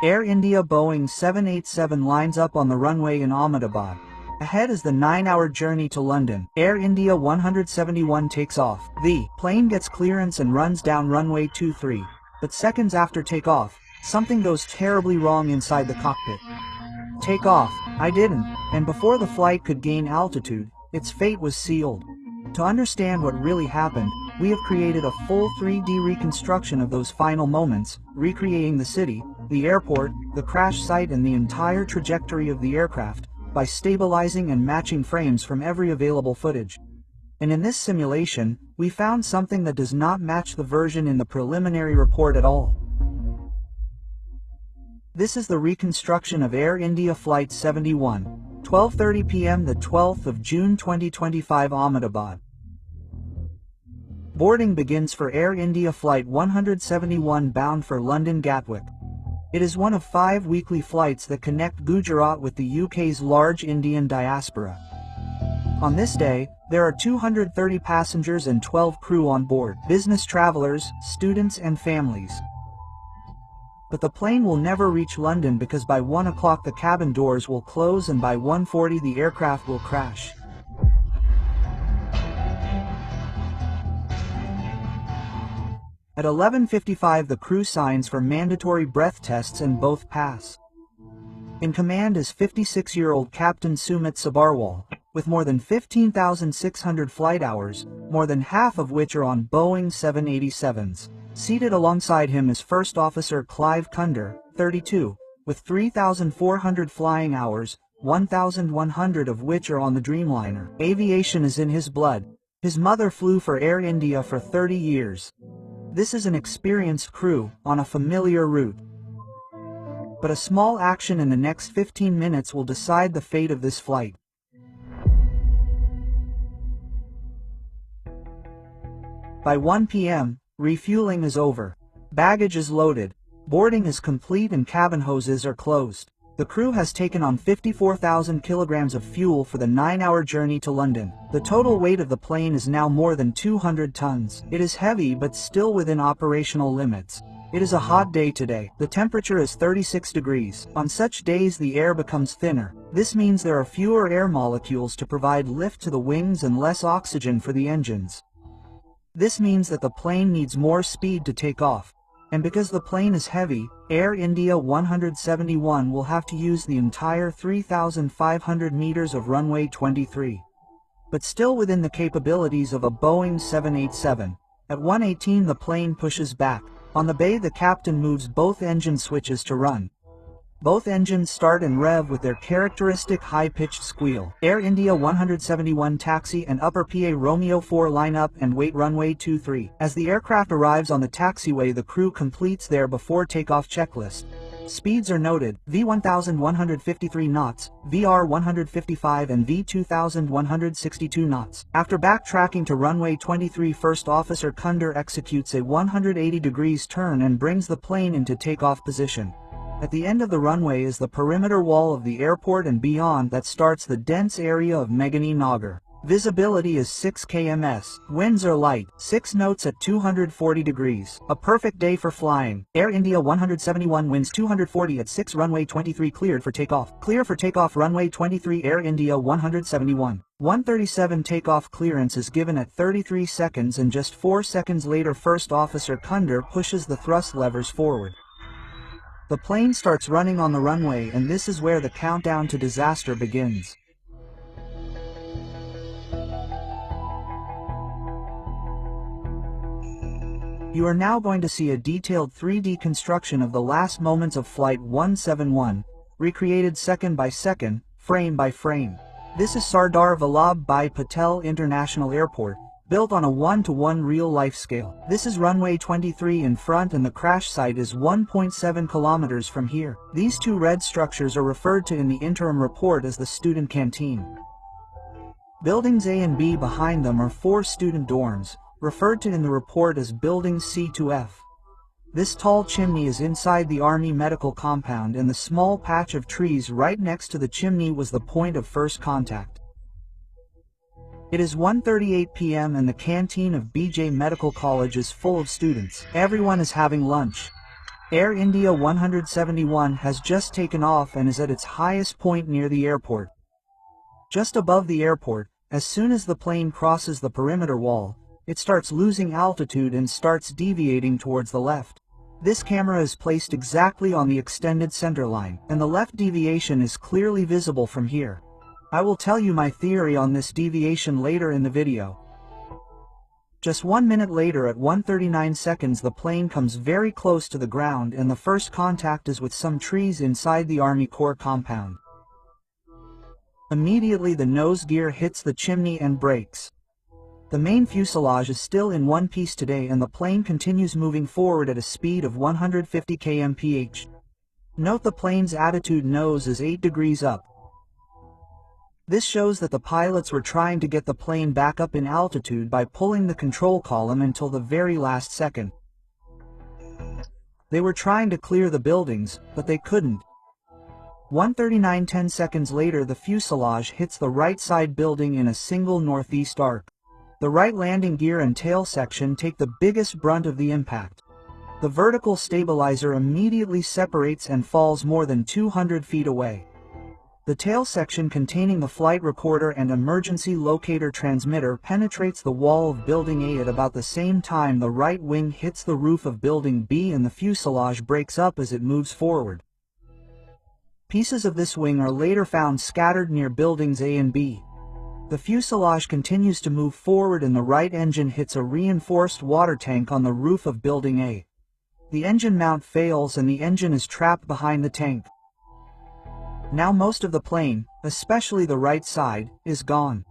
Air India Boeing 787 lines up on the runway in Ahmedabad. Ahead is the 9-hour journey to London. Air India 171 takes off. The plane gets clearance and runs down runway 23. But seconds after takeoff, something goes terribly wrong inside the cockpit. Take off. I didn't. And before the flight could gain altitude, its fate was sealed. To understand what really happened, we have created a full 3D reconstruction of those final moments, recreating the city, the airport, the crash site and the entire trajectory of the aircraft, by stabilizing and matching frames from every available footage. And in this simulation, we found something that does not match the version in the preliminary report at all. This is the reconstruction of Air India Flight 71, 12:30 p.m. the 12th of June 2025 Ahmedabad. Boarding begins for Air India Flight 171 bound for London Gatwick. It is one of 5 weekly flights that connect Gujarat with the UK's large Indian diaspora. On this day, there are 230 passengers and 12 crew on board, business travelers, students and families. But the plane will never reach London because by 1 o'clock the cabin doors will close and by 1:40 the aircraft will crash. At 11:55 the crew signs for mandatory breath tests and both pass. In command is 56-year-old Captain Sumit Sabharwal, with more than 15,600 flight hours, more than half of which are on Boeing 787s. Seated alongside him is First Officer Clive Kunder, 32, with 3,400 flying hours, 1,100 of which are on the Dreamliner. Aviation is in his blood. His mother flew for Air India for 30 years. This is an experienced crew, on a familiar route. But a small action in the next 15 minutes will decide the fate of this flight. By 1 p.m., refueling is over. Baggage is loaded. Boarding is complete and cabin hoses are closed. The crew has taken on 54,000 kilograms of fuel for the 9-hour journey to London. The total weight of the plane is now more than 200 tons. It is heavy but still within operational limits. It is a hot day today. The temperature is 36 degrees. On such days the air becomes thinner. This means there are fewer air molecules to provide lift to the wings and less oxygen for the engines. This means that the plane needs more speed to take off. And because the plane is heavy, Air India 171 will have to use the entire 3,500 meters of runway 23. But still within the capabilities of a Boeing 787. At 1:18 the plane pushes back. On the bay the captain moves both engine switches to run. Both engines start and rev with their characteristic high-pitched squeal. Air India 171 taxi and Upper PA Romeo 4 line up and wait runway 23. As the aircraft arrives on the taxiway the crew completes their before takeoff checklist. Speeds are noted: V1153 knots, VR 155 and V2162 knots. After backtracking to runway 23 First Officer Kunder executes a 180 degrees turn and brings the plane into takeoff position. At the end of the runway is the perimeter wall of the airport and beyond that starts the dense area of Meghani Nagar. Visibility is 6 kms. Winds are light, 6 knots at 240 degrees. A perfect day for flying. Air India 171 winds 240 at 6 runway 23 cleared for takeoff. Clear for takeoff runway 23 Air India 171. 137 takeoff clearance is given at 33 seconds and just 4 seconds later First Officer Kunder pushes the thrust levers forward. The plane starts running on the runway and this is where the countdown to disaster begins. You are now going to see a detailed 3D construction of the last moments of Flight 171, recreated second by second, frame by frame. This is Sardar Vallabh Bhai Patel International Airport, built on a 1:1 real-life scale. This is runway 23 in front and the crash site is 1.7 kilometers from here. These two red structures are referred to in the interim report as the student canteen. Buildings A and B behind them are 4 student dorms, referred to in the report as buildings C to F. This tall chimney is inside the Army Medical Compound and the small patch of trees right next to the chimney was the point of first contact. It is 1:38 p.m. and the canteen of BJ Medical College is full of students. Everyone is having lunch. Air India 171 has just taken off and is at its highest point near the airport. Just above the airport, as soon as the plane crosses the perimeter wall, it starts losing altitude and starts deviating towards the left. This camera is placed exactly on the extended center line, and the left deviation is clearly visible from here. I will tell you my theory on this deviation later in the video. Just 1 minute later at 1:39 seconds the plane comes very close to the ground and the first contact is with some trees inside the Army Corps compound. Immediately the nose gear hits the chimney and brakes. The main fuselage is still in one piece today and the plane continues moving forward at a speed of 150 km/h. Note the plane's attitude nose is 8 degrees up. This shows that the pilots were trying to get the plane back up in altitude by pulling the control column until the very last second. They were trying to clear the buildings, but they couldn't. 1:39 10 seconds later the fuselage hits the right side building in a single northeast arc. The right landing gear and tail section take the biggest brunt of the impact. The vertical stabilizer immediately separates and falls more than 200 feet away. The tail section containing the flight recorder and emergency locator transmitter penetrates the wall of Building A at about the same time the right wing hits the roof of Building B and the fuselage breaks up as it moves forward. Pieces of this wing are later found scattered near Buildings A and B. The fuselage continues to move forward and the right engine hits a reinforced water tank on the roof of Building A. The engine mount fails and the engine is trapped behind the tank. Now most of the plane, especially the right side, is gone.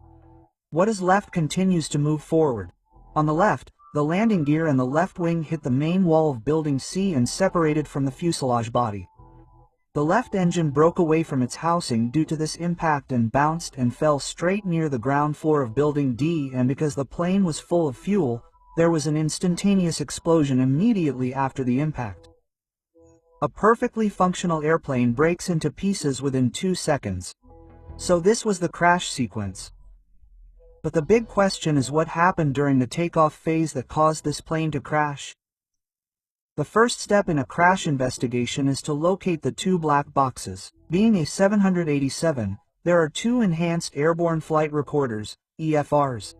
What is left continues to move forward. On the left, the landing gear and the left wing hit the main wall of Building C and separated from the fuselage body. The left engine broke away from its housing due to this impact and bounced and fell straight near the ground floor of Building D, and because the plane was full of fuel, there was an instantaneous explosion immediately after the impact. A perfectly functional airplane breaks into pieces within 2 seconds. So this was the crash sequence. But the big question is what happened during the takeoff phase that caused this plane to crash? The first step in a crash investigation is to locate the two black boxes. Being a 787, there are two enhanced airborne flight recorders, EFRs.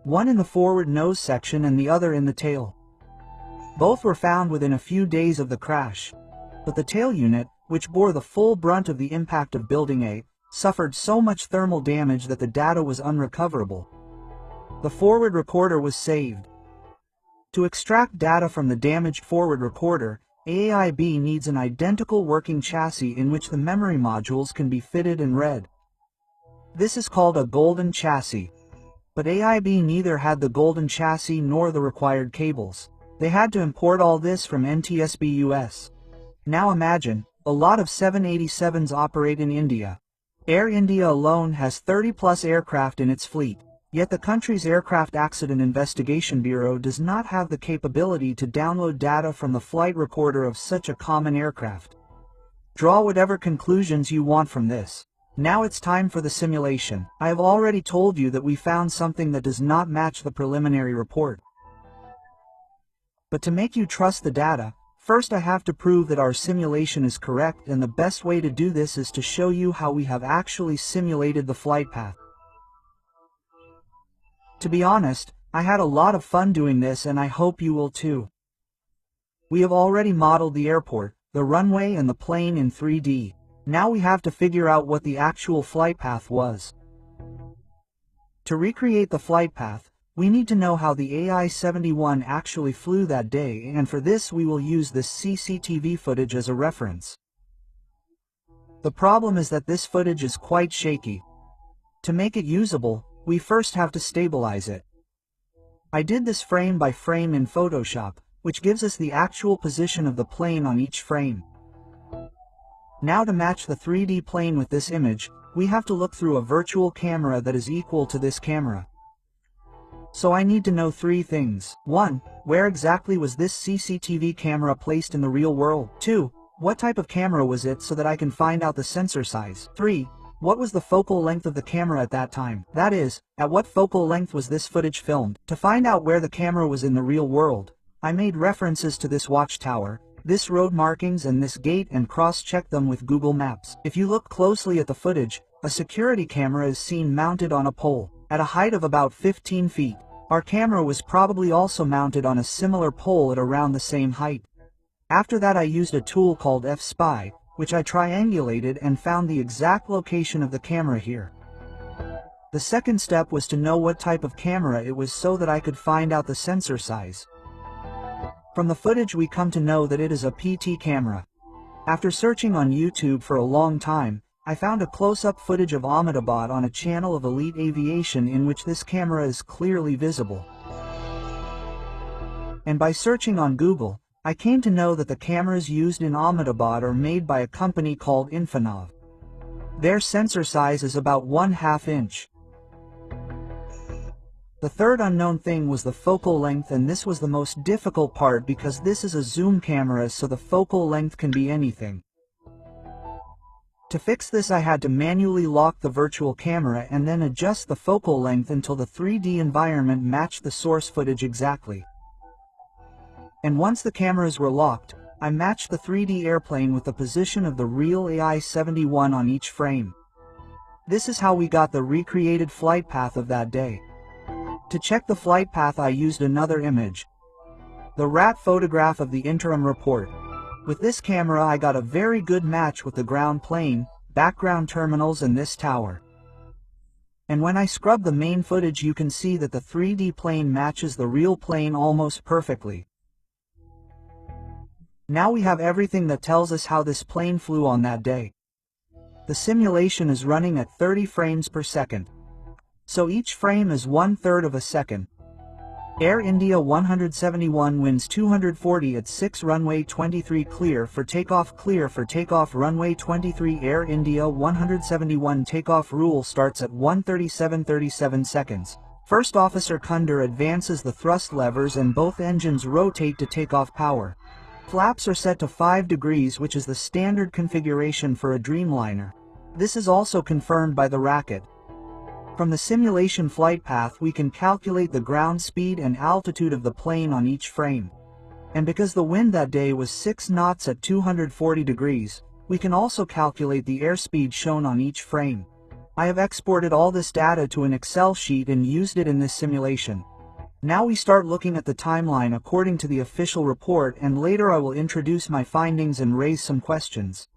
One in the forward nose section and the other in the tail. Both were found within a few days of the crash. But the tail unit, which bore the full brunt of the impact of Building A, suffered so much thermal damage that the data was unrecoverable. The forward recorder was saved. To extract data from the damaged forward recorder, AIB needs an identical working chassis in which the memory modules can be fitted and read. This is called a golden chassis. But AIB neither had the golden chassis nor the required cables. They had to import all this from NTSB US. Now imagine, a lot of 787s operate in India. Air India alone has 30+ aircraft in its fleet, yet the country's Aircraft Accident Investigation Bureau does not have the capability to download data from the flight recorder of such a common aircraft. Draw whatever conclusions you want from this. Now it's time for the simulation. I have already told you that we found something that does not match the preliminary report. But to make you trust the data, first I have to prove that our simulation is correct, and the best way to do this is to show you how we have actually simulated the flight path. To be honest, I had a lot of fun doing this and I hope you will too. We have already modeled the airport, the runway and the plane in 3D. Now we have to figure out what the actual flight path was. To recreate the flight path, we need to know how the AI-71 actually flew that day, and for this we will use this CCTV footage as a reference. The problem is that this footage is quite shaky. To make it usable, we first have to stabilize it. I did this frame by frame in Photoshop, which gives us the actual position of the plane on each frame. Now to match the 3D plane with this image, we have to look through a virtual camera that is equal to this camera. So I need to know three things. 1. Where exactly was this CCTV camera placed in the real world? 2. What type of camera was it so that I can find out the sensor size? 3. What was the focal length of the camera at that time? That is, at what focal length was this footage filmed? To find out where the camera was in the real world, I made references to this watchtower, this road markings and this gate, and cross-check them with Google Maps. If you look closely at the footage, a security camera is seen mounted on a pole, at a height of about 15 feet. Our camera was probably also mounted on a similar pole at around the same height. After that I used a tool called F-Spy, which I triangulated and found the exact location of the camera here. The second step was to know what type of camera it was so that I could find out the sensor size. From the footage we come to know that it is a PT camera. After searching on YouTube for a long time, I found a close-up footage of Ahmedabad on a channel of Elite Aviation in which this camera is clearly visible. And by searching on Google, I came to know that the cameras used in Ahmedabad are made by a company called Infinov. Their sensor size is about 1/2 inch. The third unknown thing was the focal length, and this was the most difficult part because this is a zoom camera, so the focal length can be anything. To fix this I had to manually lock the virtual camera and then adjust the focal length until the 3D environment matched the source footage exactly. And once the cameras were locked, I matched the 3D airplane with the position of the real AI-71 on each frame. This is how we got the recreated flight path of that day. To check the flight path I used another image, the RAT photograph of the interim report. With this camera I got a very good match with the ground plane, background terminals and this tower. And when I scrub the main footage you can see that the 3D plane matches the real plane almost perfectly. Now we have everything that tells us how this plane flew on that day. The simulation is running at 30 frames per second. So each frame is 1/3 of a second. Air India 171 winds 240 at 6 runway 23 clear for takeoff runway 23 Air India 171 takeoff rule starts at 1:37:37 seconds. First Officer Kunder advances the thrust levers and both engines rotate to take off power. Flaps are set to 5 degrees, which is the standard configuration for a Dreamliner. This is also confirmed by the racket. From the simulation flight path we can calculate the ground speed and altitude of the plane on each frame. And because the wind that day was 6 knots at 240 degrees, we can also calculate the airspeed shown on each frame. I have exported all this data to an Excel sheet and used it in this simulation. Now we start looking at the timeline according to the official report, and later I will introduce my findings and raise some questions.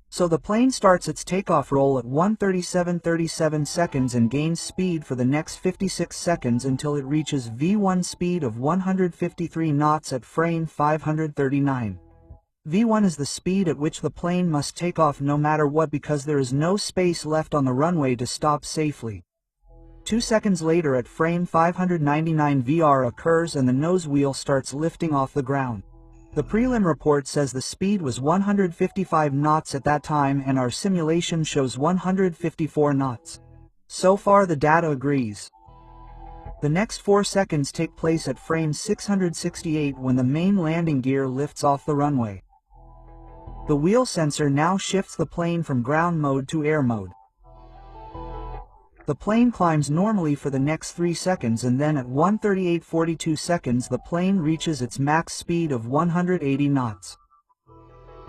So the plane starts its takeoff roll at 1:37:37 seconds and gains speed for the next 56 seconds until it reaches V1 speed of 153 knots at frame 539. V1 is the speed at which the plane must take off no matter what, because there is no space left on the runway to stop safely. 2 seconds later at frame 599 VR occurs and the nose wheel starts lifting off the ground. The prelim report says the speed was 155 knots at that time and our simulation shows 154 knots. So far the data agrees. The next 4 seconds take place at frame 668 when the main landing gear lifts off the runway. The wheel sensor now shifts the plane from ground mode to air mode. The plane climbs normally for the next 3 seconds and then at 1:38:42 seconds the plane reaches its max speed of 180 knots.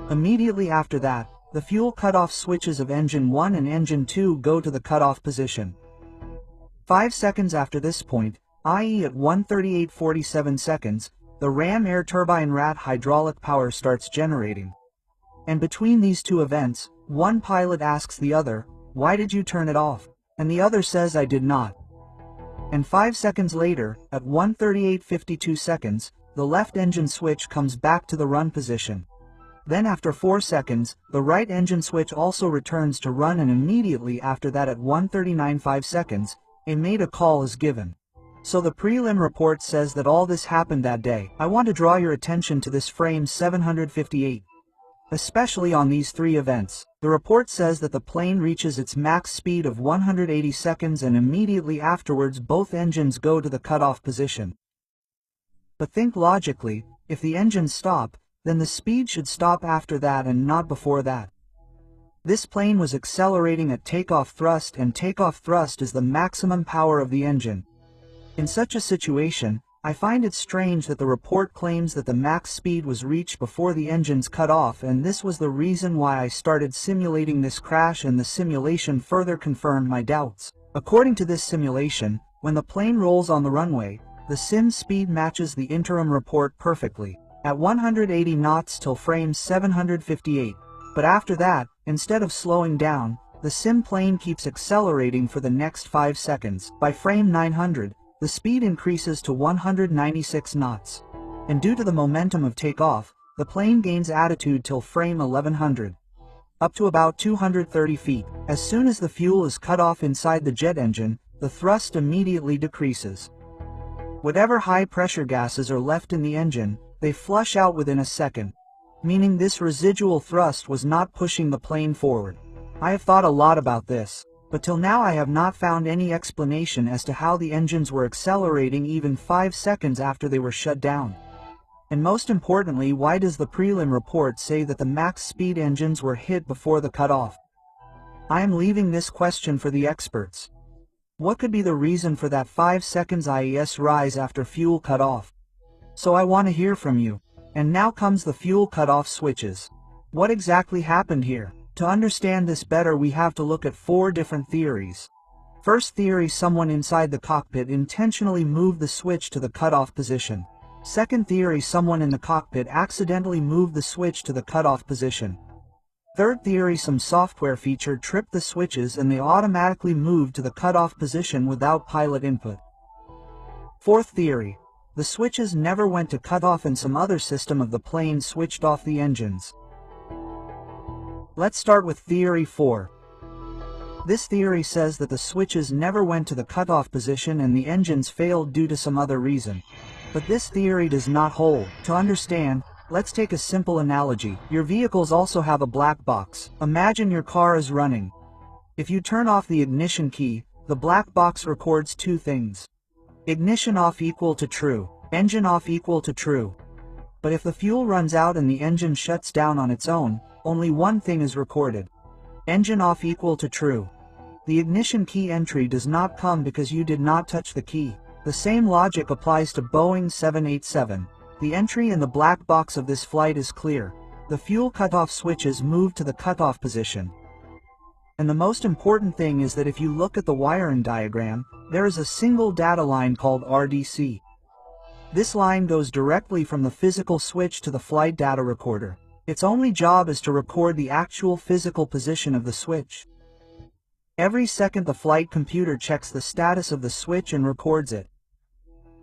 Immediately after that, the fuel cutoff switches of engine 1 and engine 2 go to the cutoff position. 5 seconds after this point, i.e. at 1:38:47 seconds, the ram air turbine RAT hydraulic power starts generating. And between these two events, one pilot asks the other, "Why did you turn it off?" And the other says, "I did not." And 5 seconds later, at 1:38:52 seconds, the left engine switch comes back to the run position. Then after 4 seconds, the right engine switch also returns to run, and immediately after that at 1:39:05 seconds, a made-a call is given. So the prelim report says that all this happened that day. I want to draw your attention to this frame 758. Especially on these 3 events. The report says that the plane reaches its max speed of 180 seconds and immediately afterwards both engines go to the cutoff position. But think logically, if the engines stop, then the speed should stop after that and not before that. This plane was accelerating at takeoff thrust, and takeoff thrust is the maximum power of the engine. In such a situation, I find it strange that the report claims that the max speed was reached before the engines cut off, and this was the reason why I started simulating this crash, and the simulation further confirmed my doubts. According to this simulation, when the plane rolls on the runway, the sim speed matches the interim report perfectly, at 180 knots till frame 758. But after that, instead of slowing down, the sim plane keeps accelerating for the next 5 seconds. By frame 900, the speed increases to 196 knots. And due to the momentum of takeoff, the plane gains attitude till frame 1100, up to about 230 feet. As soon as the fuel is cut off inside the jet engine, the thrust immediately decreases. Whatever high-pressure gases are left in the engine, they flush out within a second, meaning this residual thrust was not pushing the plane forward. I have thought a lot about this, but till now I have not found any explanation as to how the engines were accelerating even 5 seconds after they were shut down. And most importantly, why does the prelim report say that the max speed engines were hit before the cutoff? I am leaving this question for the experts. What could be the reason for that 5 seconds IES rise after fuel cutoff? So I want to hear from you. And now comes the fuel cutoff switches. What exactly happened here? To understand this better, we have to look at 4 different theories. First theory: someone inside the cockpit intentionally moved the switch to the cutoff position. Second theory: someone in the cockpit accidentally moved the switch to the cutoff position. Third theory: some software feature tripped the switches and they automatically moved to the cutoff position without pilot input. Fourth theory: the switches never went to cutoff and some other system of the plane switched off the engines. Let's start with theory 4. This theory says that the switches never went to the cutoff position and the engines failed due to some other reason. But this theory does not hold. To understand, let's take a simple analogy. Your vehicles also have a black box. Imagine your car is running. If you turn off the ignition key, the black box records 2 things. Ignition off equal to true, engine off equal to true. But if the fuel runs out and the engine shuts down on its own, only one thing is recorded. Engine off equal to true. The ignition key entry does not come because you did not touch the key. The same logic applies to Boeing 787. The entry in the black box of this flight is clear. The fuel cutoff switches moved to the cutoff position. And the most important thing is that if you look at the wiring diagram, there is a single data line called RDC. This line goes directly from the physical switch to the flight data recorder. Its only job is to record the actual physical position of the switch. Every second the flight computer checks the status of the switch and records it.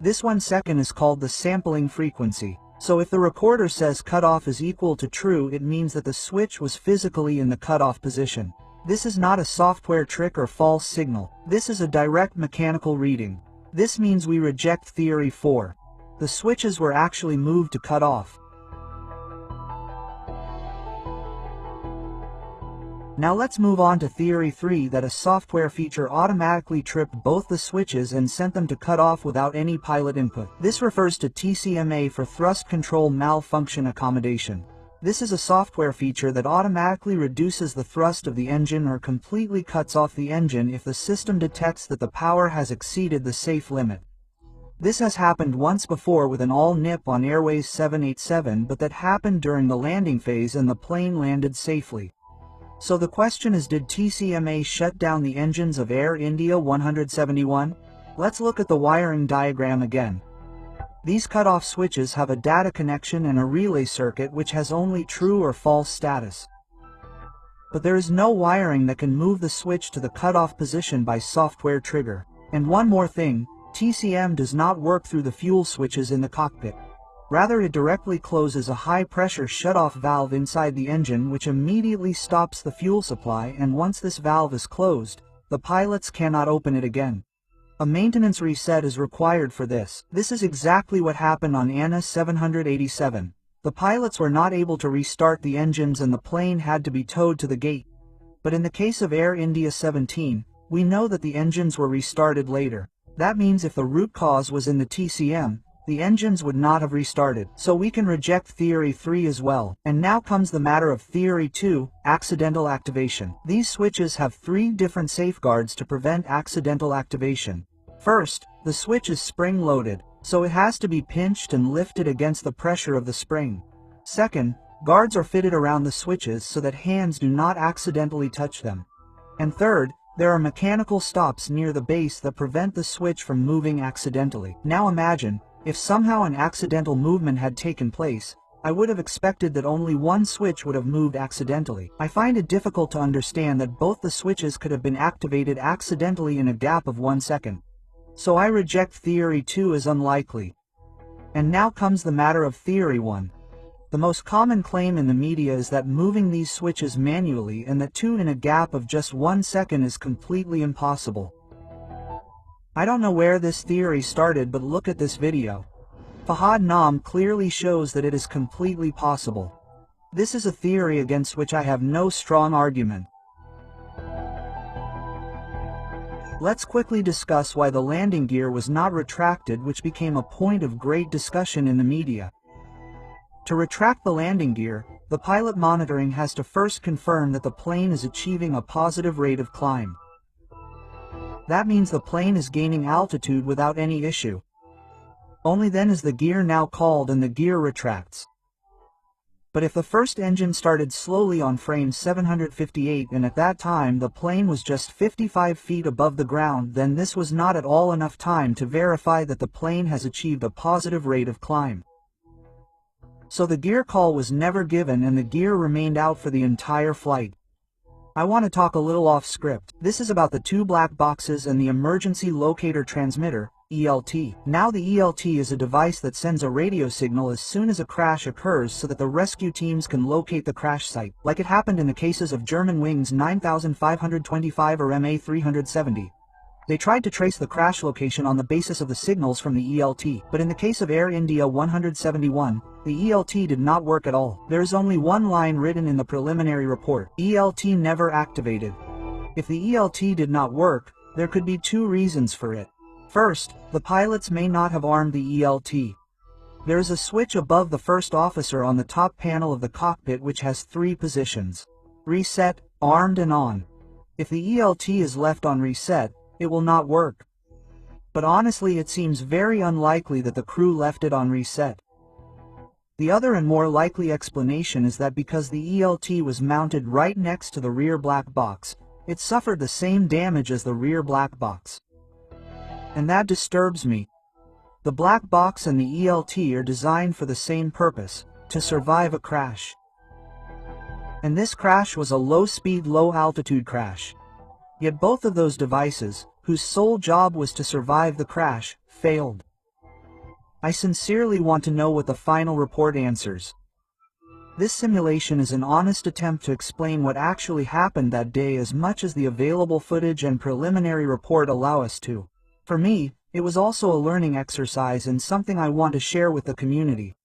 This 1 second is called the sampling frequency. So if the recorder says cutoff is equal to true, it means that the switch was physically in the cutoff position. This is not a software trick or false signal. This is a direct mechanical reading. This means we reject theory 4. The switches were actually moved to cut off. Now let's move on to theory 3, that a software feature automatically tripped both the switches and sent them to cut off without any pilot input. This refers to TCMA for thrust control malfunction accommodation. This is a software feature that automatically reduces the thrust of the engine or completely cuts off the engine if the system detects that the power has exceeded the safe limit. This has happened once before with an all-nip on Airways 787, but that happened during the landing phase and the plane landed safely. So the question is, did TCMA shut down the engines of Air India 171? Let's look at the wiring diagram again. These cutoff switches have a data connection and a relay circuit which has only true or false status. But there is no wiring that can move the switch to the cutoff position by software trigger. And one more thing, TCM does not work through the fuel switches in the cockpit. Rather, it directly closes a high-pressure shut-off valve inside the engine which immediately stops the fuel supply, and once this valve is closed, the pilots cannot open it again. A maintenance reset is required for this. This is exactly what happened on ANA 787. The pilots were not able to restart the engines and the plane had to be towed to the gate. But in the case of Air India 17, we know that the engines were restarted later. That means if the root cause was in the TCM, the engines would not have restarted. So we can reject theory 3 as well. And now comes the matter of theory 2, accidental activation. These switches have 3 different safeguards to prevent accidental activation. First, the switch is spring-loaded, so it has to be pinched and lifted against the pressure of the spring. Second, guards are fitted around the switches so that hands do not accidentally touch them. And third, there are mechanical stops near the base that prevent the switch from moving accidentally. Now imagine, if somehow an accidental movement had taken place, I would have expected that only one switch would have moved accidentally. I find it difficult to understand that both the switches could have been activated accidentally in a gap of 1 second. So I reject theory 2 as unlikely. And now comes the matter of theory 1. The most common claim in the media is that moving these switches manually and that 2 in a gap of just 1 second is completely impossible. I don't know where this theory started, but look at this video. Fahad Naam clearly shows that it is completely possible. This is a theory against which I have no strong argument. Let's quickly discuss why the landing gear was not retracted, which became a point of great discussion in the media. To retract the landing gear, the pilot monitoring has to first confirm that the plane is achieving a positive rate of climb. That means the plane is gaining altitude without any issue. Only then is the gear now called and the gear retracts. But if the first engine started slowly on frame 758 and at that time the plane was just 55 feet above the ground, then this was not at all enough time to verify that the plane has achieved a positive rate of climb. So the gear call was never given and the gear remained out for the entire flight. I want to talk a little off script. This is about the 2 black boxes and the emergency locator transmitter, ELT. Now the ELT is a device that sends a radio signal as soon as a crash occurs so that the rescue teams can locate the crash site, like it happened in the cases of Germanwings 9525 or MA370. They tried to trace the crash location on the basis of the signals from the ELT, but in the case of Air India 171, the ELT did not work at all. There is only one line written in the preliminary report: ELT never activated. If the ELT did not work, there could be 2 reasons for it. First, the pilots may not have armed the ELT. There is a switch above the first officer on the top panel of the cockpit which has 3 positions: reset, armed and on. If the ELT is left on reset, it will not work. But honestly, it seems very unlikely that the crew left it on reset. The other and more likely explanation is that because the ELT was mounted right next to the rear black box, it suffered the same damage as the rear black box. And that disturbs me. The black box and the ELT are designed for the same purpose: to survive a crash. And this crash was a low-speed, low-altitude crash. Yet both of those devices, whose sole job was to survive the crash, failed. I sincerely want to know what the final report answers. This simulation is an honest attempt to explain what actually happened that day as much as the available footage and preliminary report allow us to. For me, it was also a learning exercise and something I want to share with the community.